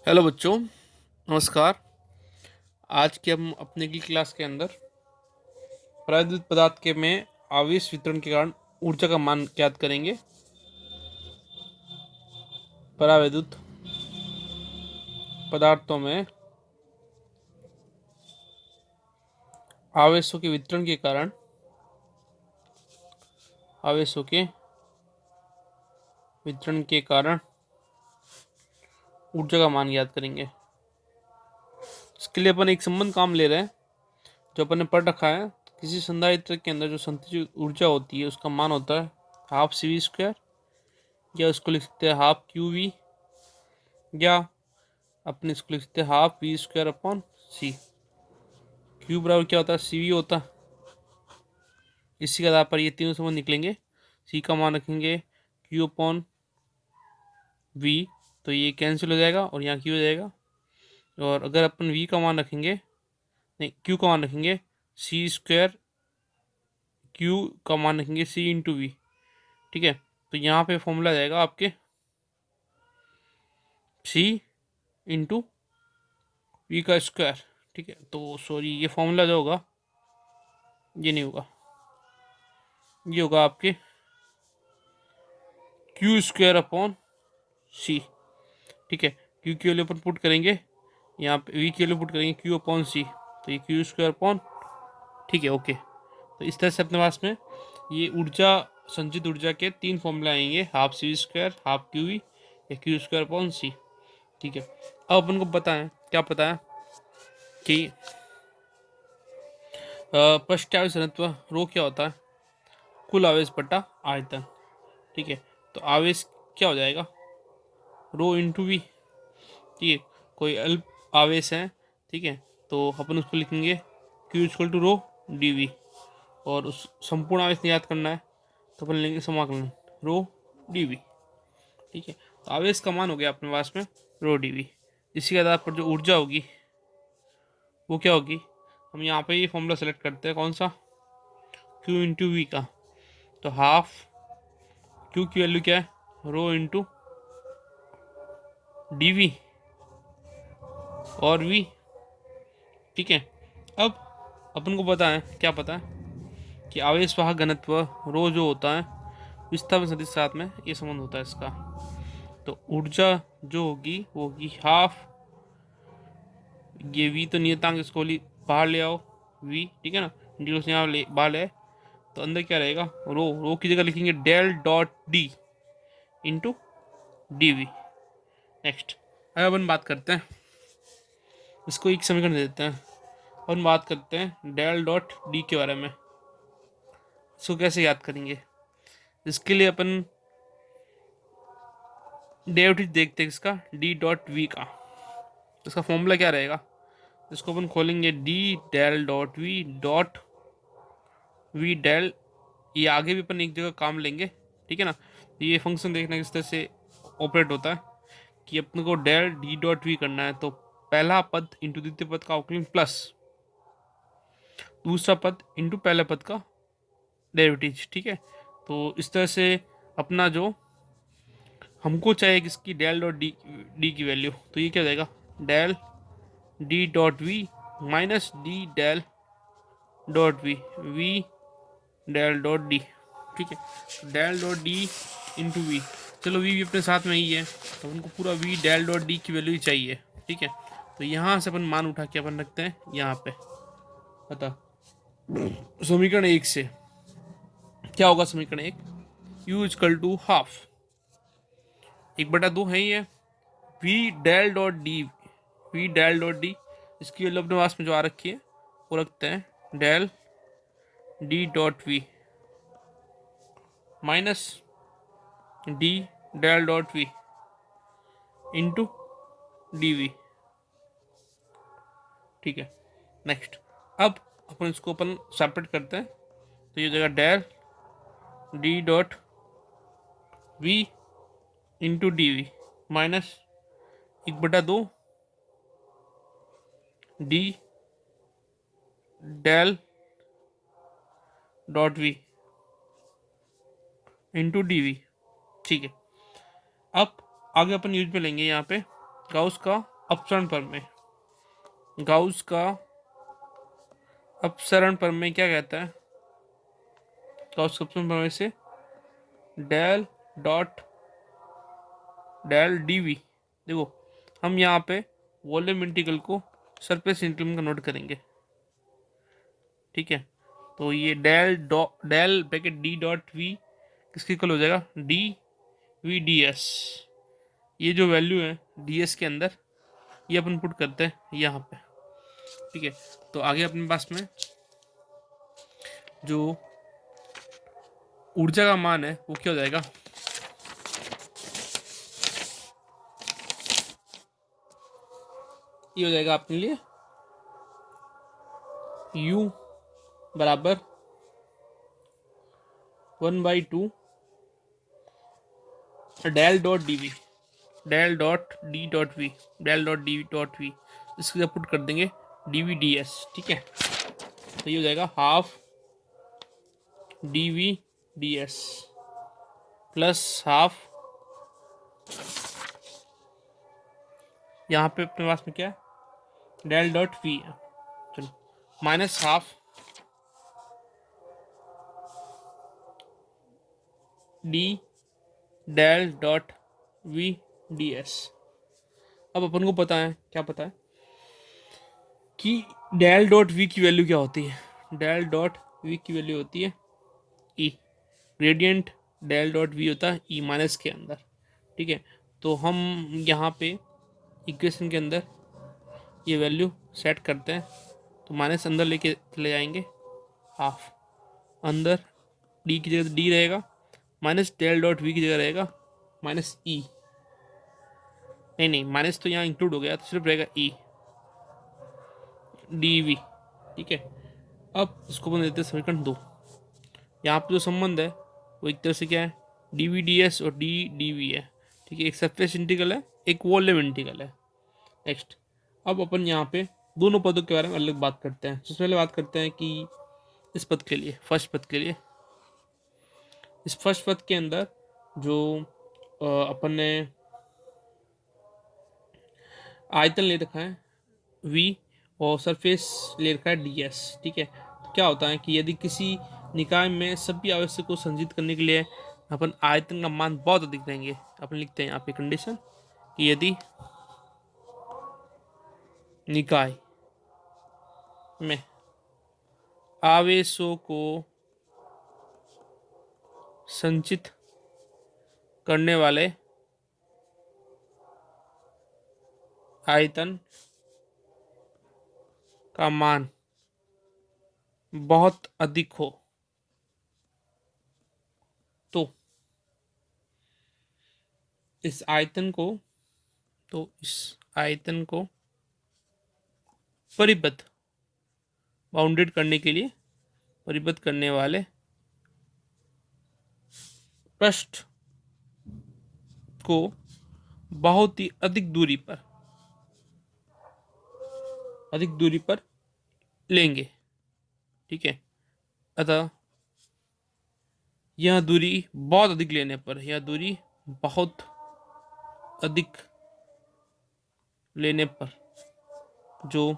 Hello बच्चों, नमस्कार। आज के हम अपने की क्लास के अंदर प्राकृतिक पदार्थ के में आवेश वितरण के कारण ऊर्जा का मान ज्ञात करेंगे। परावैद्युत पदार्थों में आवेशों के वितरण के कारण आवेशों के वितरण के कारण ऊर्जा का मान ज्ञात करेंगे। इसके लिए अपन एक संबंध काम ले रहे हैं जो अपन ने पढ़ रखा है। किसी संधारित्र के अंदर जो संचित ऊर्जा होती है उसका मान होता है हाफ सी वी स्क्वायर, या उसको लिख सकते हैं हाफ क्यू वी, या अपने इसको लिख सकते हैं half V square upon C. Q बराबर क्या होता है, सी वी होता है। इसी के आधार पर ये तीनों संबंध निकलेंगे। सी का मान रखेंगे क्यू अपॉन वी, तो ये कैंसिल हो जाएगा और यहाँ क्यू हो जाएगा। और अगर अपन वी का मान रखेंगे, नहीं क्यू का मान रखेंगे सी स्क्वायर, क्यू का मान रखेंगे सी इंटू वी। ठीक है, तो यहाँ पे फॉर्मूला जाएगा आपके सी इंटू वी का स्क्वायर। ठीक है, तो सॉरी ये फॉर्मूला जो होगा ये नहीं होगा, ये होगा आपके क्यू स्क्वायर अपॉन सी। ठीक है, क्यू की वैल्यू अपन पुट करेंगे, यहाँ पे वी की वैल्यू पुट करेंगे क्यू अपॉन सी, तो ये क्यू स्क्वायर अपॉन। ठीक है, ओके। तो इस तरह से अपने पास में ये ऊर्जा, संचित ऊर्जा के तीन फॉर्मूले आएंगे, half C square, half Q V, या क्यू स्क्वायर अपॉन सी। ठीक है, अब अपन को पता है, क्या पता है कि पृष्ठ आवेश घनत्व रो क्या होता है, कुल आवेश बटा आयतन। ठीक है, तो आवेश क्या हो जाएगा, रो इंटू वी। ठीक है, कोई अल्प आवेश है, ठीक है, तो अपन उसको लिखेंगे Q equal to rho D V. और उस संपूर्ण आवेश ज्ञात करना है तो अपन लेंगे समाकलन रो डी वी। ठीक है, तो आवेश का मान हो गया अपने पास में रो डी वी। इसी के आधार पर जो ऊर्जा होगी वो क्या होगी, हम यहाँ पे ये फॉर्मूला सेलेक्ट करते हैं, कौन सा, क्यू इंटू वी का। तो हाफ क्यू की वैल्यू क्या है, रो इंटू डी वी और वी। ठीक है, अब अपन को पता है, क्या पता है कि आवेश वाहक घनत्व रो जो होता है विस्थापन सदिश साथ में ये संबंध होता है इसका। तो ऊर्जा जो होगी वो होगी हाफ, ये वी तो नियतांक, इसको बाहर ले आओ वी, ठीक है ना, डी से यहाँ ले बाहर ले, तो अंदर क्या रहेगा, रो, रो की जगह लिखेंगे del dot D into D V. Next, अब अपन बात करते हैं, इसको एक समीकरण दे देते हैं, अपन बात करते हैं डेल डॉट डी के बारे में। इसको कैसे याद करेंगे, इसके लिए अपन डेरिवेटिव देखते हैं इसका, डी डॉट वी का। इसका फॉर्मूला क्या रहेगा, इसको अपन खोलेंगे d del dot V del, ये आगे भी अपन एक जगह काम लेंगे। ठीक है ना, तो ये फंक्शन देखना किस तरह से ऑपरेट होता है कि अपने को डेल डी डॉट वी करना है, तो पहला पद इंटू द्वितीय पद का अवकलन प्लस दूसरा पद इंटू पहले पद का डेरिवेटिव। ठीक है, तो इस तरह से अपना जो हमको चाहिए किसकी, डेल डॉट डी की वैल्यू, तो ये क्या हो जाएगा, del d dot V minus d del dot V del dot d. ठीक है, del dot D into V, चलो वी भी अपने साथ में ही है, तो उनको पूरा वी डेल डॉट डी की वैल्यू ही चाहिए। ठीक है, तो यहाँ से अपन मान उठा के अपन रखते हैं यहाँ पे, बता समीकरण एक से क्या होगा, समीकरण एक यू इजकल टू हाफ, एक बटा दो है ही है, V del dot d, V del dot d, इसकी वैल्यू अपने पास में जो आ रखी है वो रखते हैं del d dot V minus d del dot V into D V. ठीक है, नेक्स्ट, अब अपन इसको अपन सेपरेट करते हैं, तो ये जगह del d dot V into D V minus एक बटा दो d del dot V into D V. ठीक है, अब आगे अपन यूज में लेंगे यहाँ पे गाउस का अपसरण प्रमेय, गाउस का अपसरण प्रमेय क्या कहता है? गाउस का अपसरण प्रमेय से डेल डॉट डेल डीवी, देखो हम यहाँ पे वॉल्यूम इंटीग्रल को सरफेस इंटीग्रल में कन्वर्ट करेंगे, ठीक है। तो ये del bracket d dot V किसके इक्वल हो जाएगा? D V d S. ये जो वैल्यू है डी एस के अंदर, ये अपन पुट करते हैं यहाँ पे, ठीक है। तो आगे अपने पास में जो ऊर्जा का मान है वो क्या हो जाएगा? ये हो जाएगा अपने लिए U बराबर 1/2 del dot d V, del dot d dot V, del dot d dot V, इसके पुट कर देंगे डी वी डी एस, ठीक है। तो ये हो जाएगा half d V d S plus half, यहाँ पे अपने पास में क्या है? डेल डॉट वी है, चलो, minus half d del dot V d S. अब अपन को पता है, क्या पता है कि डेल डॉट वी की वैल्यू क्या होती है? डेल डॉट वी की वैल्यू होती है E, gradient del dot V होता है ई माइनस के अंदर, ठीक है। तो हम यहाँ पे इक्वेशन के अंदर ये वैल्यू सेट करते हैं, तो माइनस अंदर लेके चले जाएंगे, हाफ अंदर डी की जगह डी रहेगा, माइनस डेल डॉट वी की जगह रहेगा माइनस ई, नहीं माइनस तो यहाँ इंक्लूड हो गया, तो सिर्फ रहेगा ई डी वी, ठीक है। अब इसको बन देते हैं समीकरण 2। यहाँ पे जो संबंध है वो एक तरह से क्या है? डी वी डी एस और डी डी वी है, ठीक है। एक सरफेस इंटीग्रल है, एक वॉल्यूम इंटीग्रल है। नेक्स्ट, अब अपन यहाँ पे दोनों पदों के बारे में अलग बात करते हैं। सबसे पहले बात करते हैं कि इस पद के लिए, फर्स्ट पद के लिए, इस फर्स्ट पद के अंदर जो अपन ने आयतन ले रखा है v और सरफेस ले रखा है ds, ठीक है। तो क्या होता है कि यदि किसी निकाय में सभी आवश्यक को संचित करने के लिए अपन आयतन का मान बहुत अधिक देंगे, अपन लिखते हैं यहाँ पे कंडीशन कि यदि निकाय में आवेशों को संचित करने वाले आयतन का मान बहुत अधिक हो, तो इस आयतन को परिबद्ध, बाउंडेड करने के लिए परिबद्ध करने वाले पृष्ठ को बहुत ही अधिक दूरी पर लेंगे, ठीक है। अतः यह दूरी बहुत अधिक लेने पर, यह दूरी बहुत अधिक लेने पर जो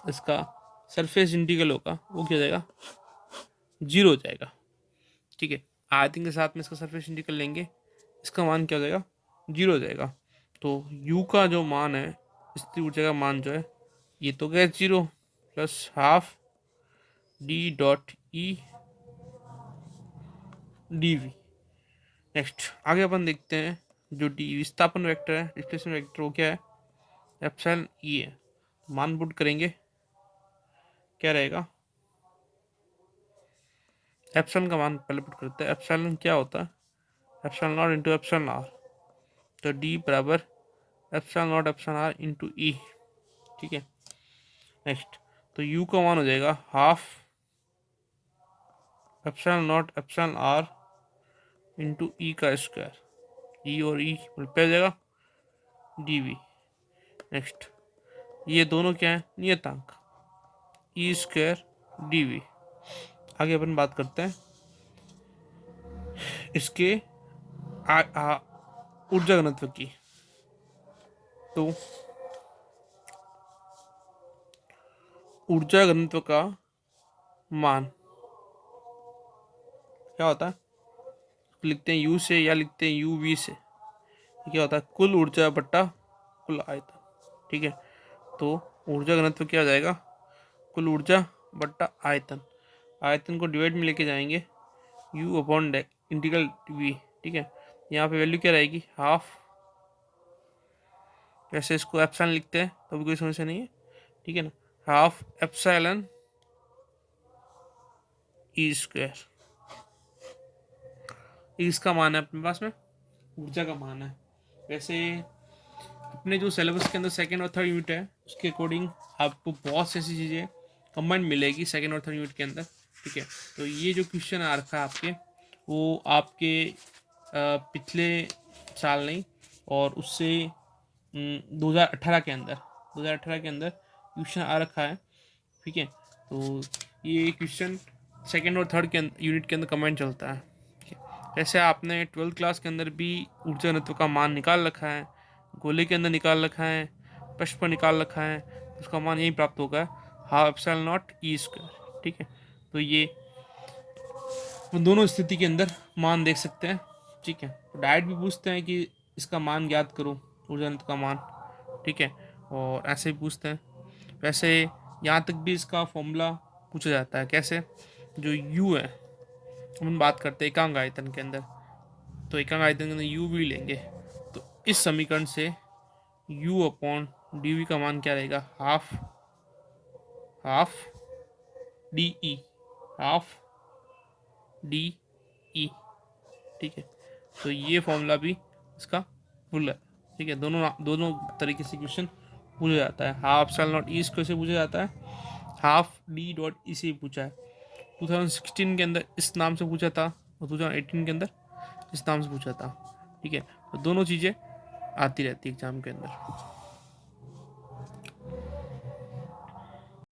इसका सरफेस इंटीग्रल होगा वो क्या हो जाएगा? 0 हो जाएगा, ठीक है। आयतन के साथ में इसका सरफेस इंटीग्रल लेंगे, इसका मान क्या हो जाएगा? 0 हो जाएगा। तो u का जो मान है, स्थिर ऊर्जा का मान जो है, ये तो गया 0 plus half d dot E d V. Next, आगे अपन देखते हैं जो डी विस्थापन वेक्टर है, डिस्प्लेसमेंट वेक्टर, वो क्या है? एप्सिलॉन ई है। मान पुट करेंगे, क्या रहेगा? एप्सिलॉन का मान पहले पुट करते हैं। एप्सिलॉन क्या होता है? Epsilon naught into epsilon R, तो डी बराबर epsilon naught epsilon R into E, ठीक है। नेक्स्ट, तो यू का मान हो जाएगा half epsilon naught epsilon R into E का स्क्वायर, ई और ई मल्टीप्लाई हो जाएगा डी वी। नेक्स्ट, ये दोनों क्या है? नियतांक, ई स्क्वायर डी वी। आगे अपन बात करते हैं इसके ऊर्जा घनत्व की। तो ऊर्जा घनत्व का मान क्या होता है, लिखते हैं यू से या लिखते हैं यू वी से। क्या होता है, कुल ऊर्जा बट्टा कुल आयतन। ठीक है, तो ऊर्जा घनत्व क्या हो जाएगा, कुल ऊर्जा बट्टा आयतन। आयतन को डिवाइड में लेके जाएंगे, यू अपॉन इंटीग्रल वी। ठीक है, यहाँ पे वैल्यू क्या रहेगी, हाफ। वैसे इसको एप्सिलॉन लिखते हैं तो भी कोई समस्या नहीं है। ठीक है ना, हाफ एप्सिलॉन ई स्क्वायर। इसका मान है अपने पास में, ऊर्जा का मान है। वैसे अपने जो सिलेबस के अंदर सेकेंड और थर्ड यूनिट है उसके अकॉर्डिंग आपको बहुत सी ऐसी चीज़ें कंबाइंड मिलेगी सेकेंड और थर्ड यूनिट के अंदर। ठीक है, तो ये जो क्वेश्चन आ रखा है आपके, वो आपके पिछले साल नहीं और उससे 2018 के अंदर 2018 के अंदर क्वेश्चन आ रखा है। ठीक है, तो ये क्वेश्चन सेकेंड और थर्ड के यूनिट के अंदर कमेंट चलता है। जैसे आपने 12th क्लास के अंदर भी ऊर्जा घनत्व का मान निकाल रखा है, गोले के अंदर निकाल रखा है, प्रश्न पर निकाल रखा है, उसका मान यही प्राप्त होगा, half epsilon not E square. ठीक है, तो ये दोनों स्थिति के अंदर मान देख सकते हैं। ठीक है, तो डायरेक्ट भी पूछते हैं कि इसका मान ज्ञात करो, ऊर्जा घनत्व का मान। ठीक है, और ऐसे भी पूछते हैं। वैसे यहाँ तक भी इसका फॉर्मूला पूछा जाता है, कैसे, जो यू है, हम बात करते हैं एकांक आयतन के अंदर, तो एकांक आयतन के अंदर यू वी लेंगे, तो इस समीकरण से यू अपॉन डी वी का मान क्या रहेगा, half half D E, half D E. ठीक है, तो ये फॉर्मूला भी इसका भूल है। ठीक है, दोनों दोनों तरीके से क्वेश्चन पूछा जाता है। Half epsilon not E square से पूछा जाता है, हाफ डी डॉट ई से पूछा है। 2016 के अंदर इस नाम से पूछा था और 2018 के अंदर इस नाम से पूछा था। ठीक है, तो दोनों चीज़ें आती रहती है एग्जाम के अंदर।